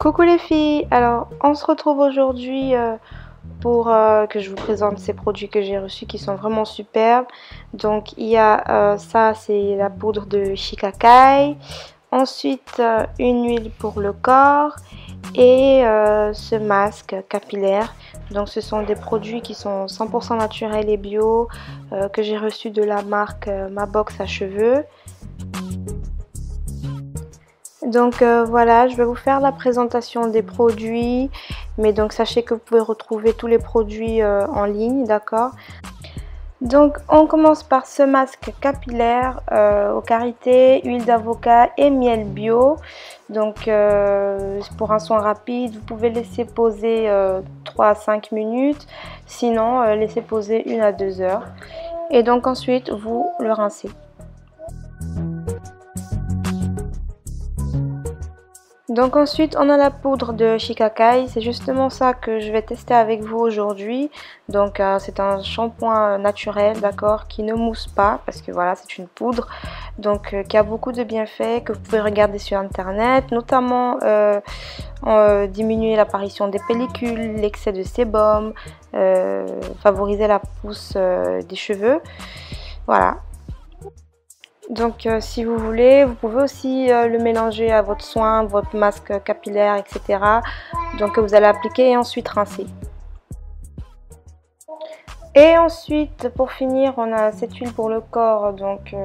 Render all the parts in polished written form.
Coucou les filles, alors on se retrouve aujourd'hui pour que je vous présente ces produits que j'ai reçus qui sont vraiment superbes. Donc il y a ça, c'est la poudre de Shikakai, ensuite une huile pour le corps et ce masque capillaire. Donc ce sont des produits qui sont 100% naturels et bio que j'ai reçus de la marque Ma Box à cheveux. Donc voilà, je vais vous faire la présentation des produits, mais donc sachez que vous pouvez retrouver tous les produits en ligne, d'accord? Donc on commence par ce masque capillaire au karité, huile d'avocat et miel bio. Donc pour un soin rapide, vous pouvez laisser poser 3 à 5 minutes, sinon laissez poser 1 à 2 heures. Et donc ensuite vous le rincez. Donc ensuite on a la poudre de Shikakai, c'est justement ça que je vais tester avec vous aujourd'hui. Donc c'est un shampoing naturel, d'accord, qui ne mousse pas parce que voilà, c'est une poudre, donc qui a beaucoup de bienfaits que vous pouvez regarder sur internet, notamment diminuer l'apparition des pellicules, l'excès de sébum, favoriser la pousse des cheveux, voilà. Donc si vous voulez, vous pouvez aussi le mélanger à votre soin, votre masque capillaire, etc. Donc vous allez appliquer et ensuite rincer. Et ensuite, pour finir, on a cette huile pour le corps, donc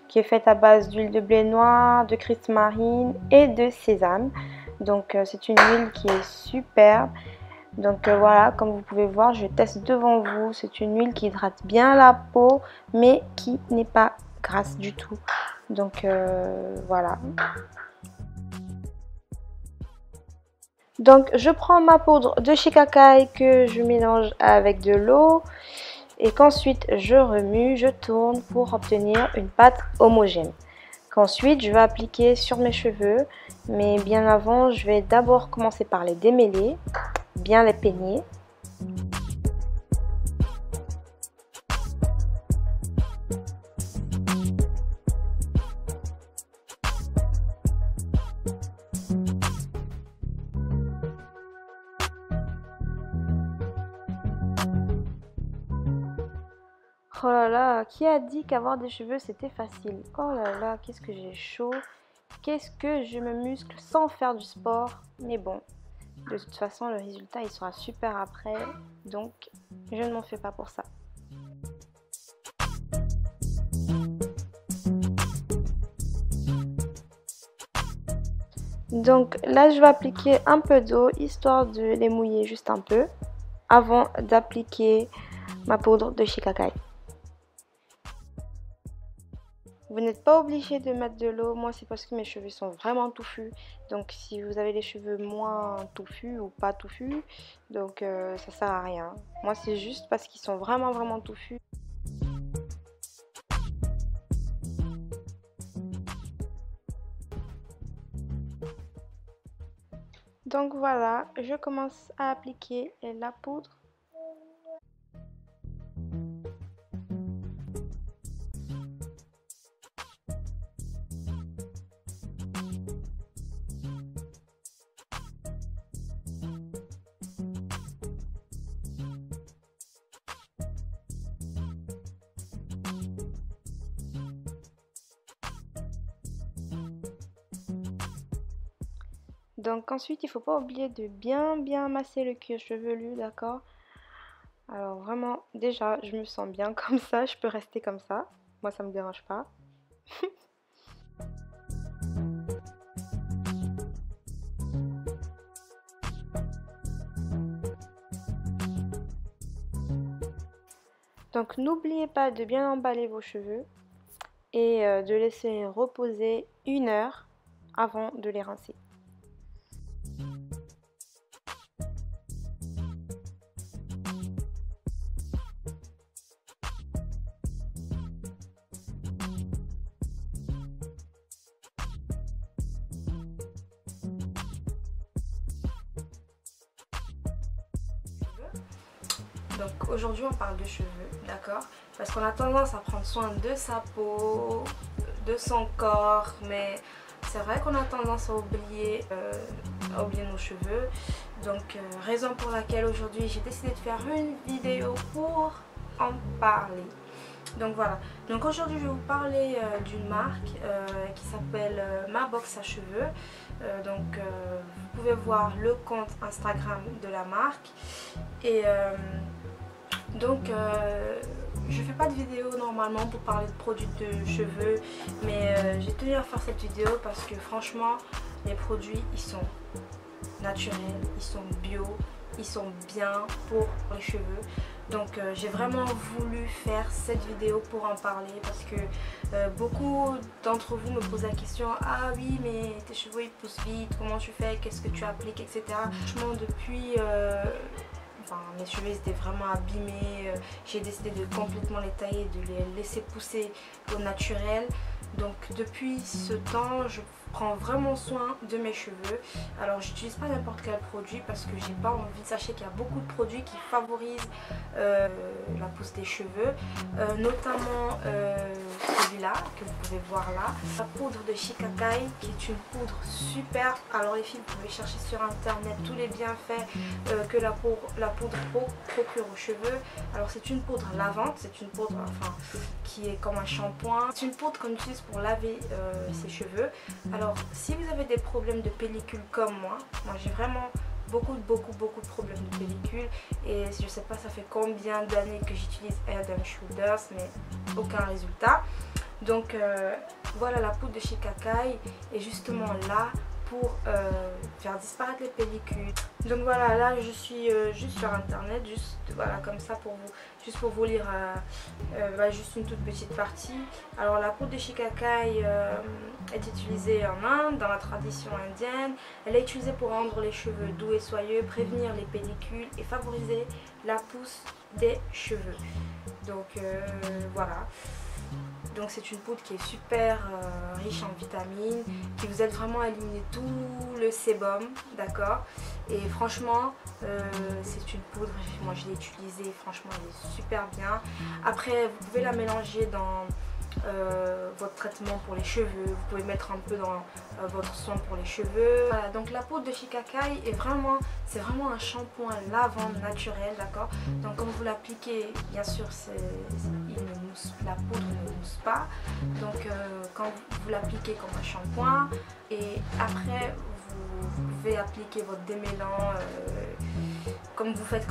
qui est faite à base d'huile de blé noir, de christ-marine et de sésame. Donc c'est une huile qui est superbe. Donc voilà, comme vous pouvez voir, je teste devant vous. C'est une huile qui hydrate bien la peau, mais qui n'est pas grasse du tout. Donc voilà. Donc je prends ma poudre de Shikakai que je mélange avec de l'eau et qu'ensuite je remue, je tourne pour obtenir une pâte homogène. Qu'ensuite je vais appliquer sur mes cheveux, mais bien avant je vais d'abord commencer par les démêler, bien les peigner. Oh là là, qui a dit qu'avoir des cheveux c'était facile? Oh là là, qu'est-ce que j'ai chaud, qu'est-ce que je me muscle sans faire du sport. Mais bon, de toute façon le résultat il sera super après, donc je ne m'en fais pas pour ça. Donc là je vais appliquer un peu d'eau histoire de les mouiller juste un peu avant d'appliquer ma poudre de Shikakai. Vous n'êtes pas obligé de mettre de l'eau, moi c'est parce que mes cheveux sont vraiment touffus. Donc si vous avez les cheveux moins touffus ou pas touffus, donc ça sert à rien. Moi c'est juste parce qu'ils sont vraiment touffus. Donc voilà, je commence à appliquer la poudre. Donc ensuite, il ne faut pas oublier de bien masser le cuir chevelu, d'accord? Alors vraiment, déjà, je me sens bien comme ça, je peux rester comme ça. Moi, ça me dérange pas. Donc n'oubliez pas de bien emballer vos cheveux et de laisser reposer 1 heure avant de les rincer. Donc aujourd'hui on parle de cheveux, d'accord? Parce qu'on a tendance à prendre soin de sa peau, de son corps, mais c'est vrai qu'on a tendance à oublier nos cheveux. Donc raison pour laquelle aujourd'hui j'ai décidé de faire une vidéo pour en parler. Donc voilà, donc aujourd'hui je vais vous parler d'une marque qui s'appelle Ma Box à Cheveux. Vous pouvez voir le compte Instagram de la marque. Et je fais pas de vidéo normalement pour parler de produits de cheveux, mais j'ai tenu à faire cette vidéo parce que franchement les produits ils sont naturels, ils sont bio, ils sont bien pour les cheveux. Donc j'ai vraiment voulu faire cette vidéo pour en parler parce que beaucoup d'entre vous me posent la question: ah oui mais tes cheveux ils poussent vite, comment tu fais, qu'est-ce que tu appliques, etc. Franchement depuis mes cheveux étaient vraiment abîmés, j'ai décidé de complètement les tailler, de les laisser pousser au naturel. Donc depuis ce temps je prends vraiment soin de mes cheveux. Alors j'utilise pas n'importe quel produit parce que j'ai pas envie. Sachez qu'il y a beaucoup de produits qui favorisent la pousse des cheveux, notamment celui-là que vous pouvez voir là, la poudre de Shikakai, qui est une poudre super. Alors les filles, vous pouvez chercher sur internet tous les bienfaits que la poudre procure aux cheveux. Alors c'est une poudre lavante, c'est une poudre qui est comme un shampoing. C'est une poudre qu'on utilise pour laver ses cheveux. Alors si vous avez des problèmes de pellicule comme moi j'ai vraiment beaucoup de problèmes de pellicule, et je sais pas ça fait combien d'années que j'utilise Head & Shoulders mais aucun résultat. Donc voilà, la poudre de Shikakai est justement là pour faire disparaître les pellicules. Donc voilà, là je suis juste sur internet, juste voilà comme ça pour vous lire juste une toute petite partie. Alors la poudre de Shikakai est utilisée en Inde, dans la tradition indienne. Elle est utilisée pour rendre les cheveux doux et soyeux, prévenir les pellicules et favoriser la pousse des cheveux. Donc voilà. Donc c'est une poudre qui est super riche en vitamines, qui vous aide vraiment à éliminer tout le sébum, d'accord. Et franchement c'est une poudre, moi je l'ai utilisée, franchement elle est super bien. Après vous pouvez la mélanger dans votre traitement pour les cheveux, vous pouvez mettre un peu dans votre soin pour les cheveux. Voilà, donc la poudre de Shikakai est vraiment un shampoing lavant naturel, d'accord. Donc quand vous l'appliquez, bien sûr la poudre ne mousse pas, donc quand vous l'appliquez comme un shampoing, et après vous pouvez appliquer votre démêlant comme vous faites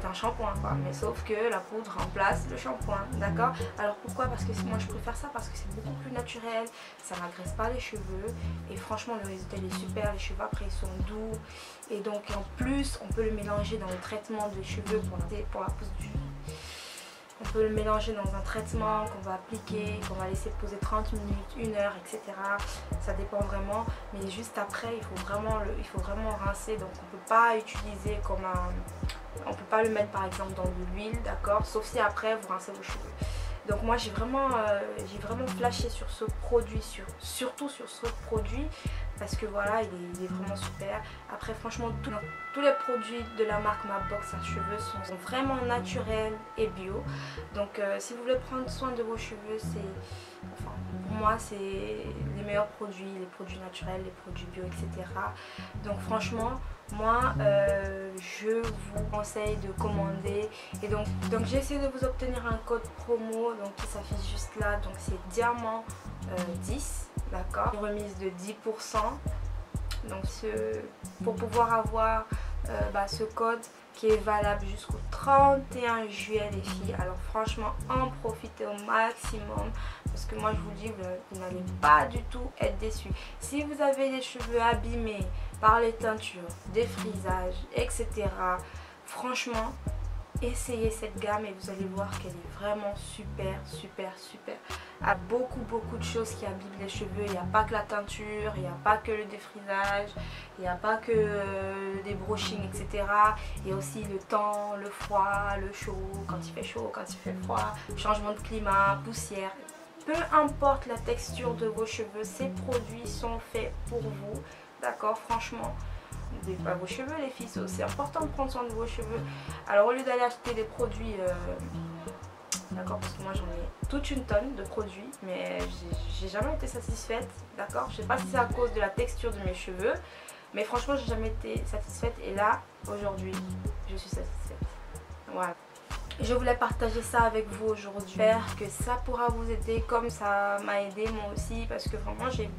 un shampoing quoi, mais sauf que la poudre remplace le shampoing, d'accord. Alors pourquoi? Parce que moi je préfère ça parce que c'est beaucoup plus naturel, ça n'agresse pas les cheveux et franchement le résultat il est super, les cheveux après ils sont doux, et donc en plus on peut le mélanger dans le traitement des cheveux pour la pousse du... On peut le mélanger dans un traitement qu'on va appliquer, qu'on va laisser poser 30 minutes, 1 heure, etc. Ça dépend vraiment. Mais juste après, il faut vraiment rincer. Donc on ne peut pas utiliser comme un... On peut pas le mettre par exemple dans de l'huile, d'accord. Sauf si après vous rincez vos cheveux. Donc moi j'ai vraiment flashé sur ce produit, surtout sur ce produit, parce que voilà il est vraiment super. Après franchement tous les produits de la marque Ma Box à Cheveux sont vraiment naturels et bio. Donc si vous voulez prendre soin de vos cheveux, pour moi c'est les meilleurs produits, les produits naturels, les produits bio, etc. Donc franchement moi je vous conseille de commander. Et donc j'ai essayé de vous obtenir un code promo donc qui s'affiche juste là, donc c'est diamant 10, d'accord, une remise de 10%. Donc pour pouvoir avoir ce code qui est valable jusqu'au 31 juillet les filles. Alors franchement en profitez au maximum, parce que moi je vous dis vous n'allez pas du tout être déçus. Si vous avez les cheveux abîmés par les teintures, des frisages, etc., franchement essayez cette gamme et vous allez voir qu'elle est vraiment super. Il y a beaucoup de choses qui abîment les cheveux. Il n'y a pas que la teinture, il n'y a pas que le défrisage, il n'y a pas que des brushings, etc. Il y a aussi le temps, le froid, le chaud, quand il fait chaud, quand il fait froid, changement de climat, poussière. Peu importe la texture de vos cheveux, ces produits sont faits pour vous, d'accord, franchement. N'oubliez pas vos cheveux les filles, c'est aussi important de prendre soin de vos cheveux. Alors au lieu d'aller acheter des produits d'accord, parce que moi j'en ai toute une tonne de produits, mais j'ai jamais été satisfaite, d'accord. Je sais pas si c'est à cause de la texture de mes cheveux, mais franchement j'ai jamais été satisfaite, et là aujourd'hui je suis satisfaite. Voilà. Je voulais partager ça avec vous aujourd'hui. J'espère que ça pourra vous aider comme ça m'a aidé moi aussi, parce que vraiment j'ai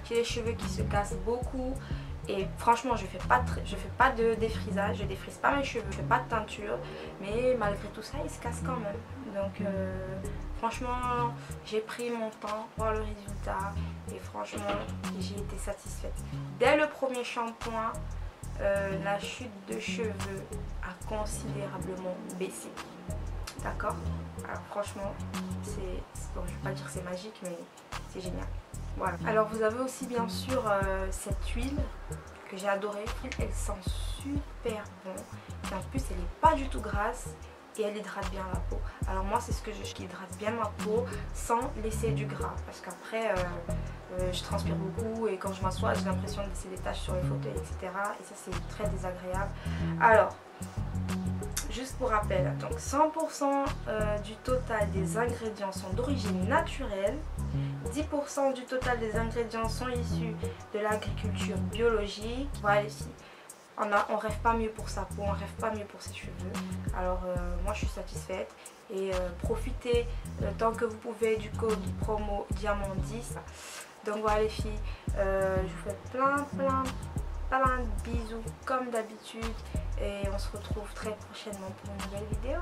les cheveux qui se cassent beaucoup. Et franchement je fais pas de défrisage, je défrise pas mes cheveux, je fais pas de teinture, mais malgré tout ça ils se cassent quand même. Donc franchement j'ai pris mon temps pour voir le résultat, et franchement j'ai été satisfaite. Dès le premier shampoing, la chute de cheveux a considérablement baissé. D'accord? Alors franchement, bon, je vais pas dire c'est magique, mais c'est génial. Voilà. Alors vous avez aussi bien sûr cette huile que j'ai adorée. Elle sent super bon. Et en plus elle n'est pas du tout grasse et elle hydrate bien la peau. Alors moi c'est ce que qui hydrate bien ma peau sans laisser du gras. Parce qu'après je transpire beaucoup et quand je m'assois j'ai l'impression de laisser des taches sur les fauteuils, etc. Et ça c'est très désagréable. Alors juste pour rappel, donc 100% du total des ingrédients sont d'origine naturelle, 10% du total des ingrédients sont issus de l'agriculture biologique. Voilà les filles, on rêve pas mieux pour sa peau, on rêve pas mieux pour ses cheveux. Alors moi je suis satisfaite, et profitez tant que vous pouvez du code promo Diamant 10. Donc voilà les filles, je vous fais plein de bisous comme d'habitude, et on se retrouve très prochainement pour une nouvelle vidéo.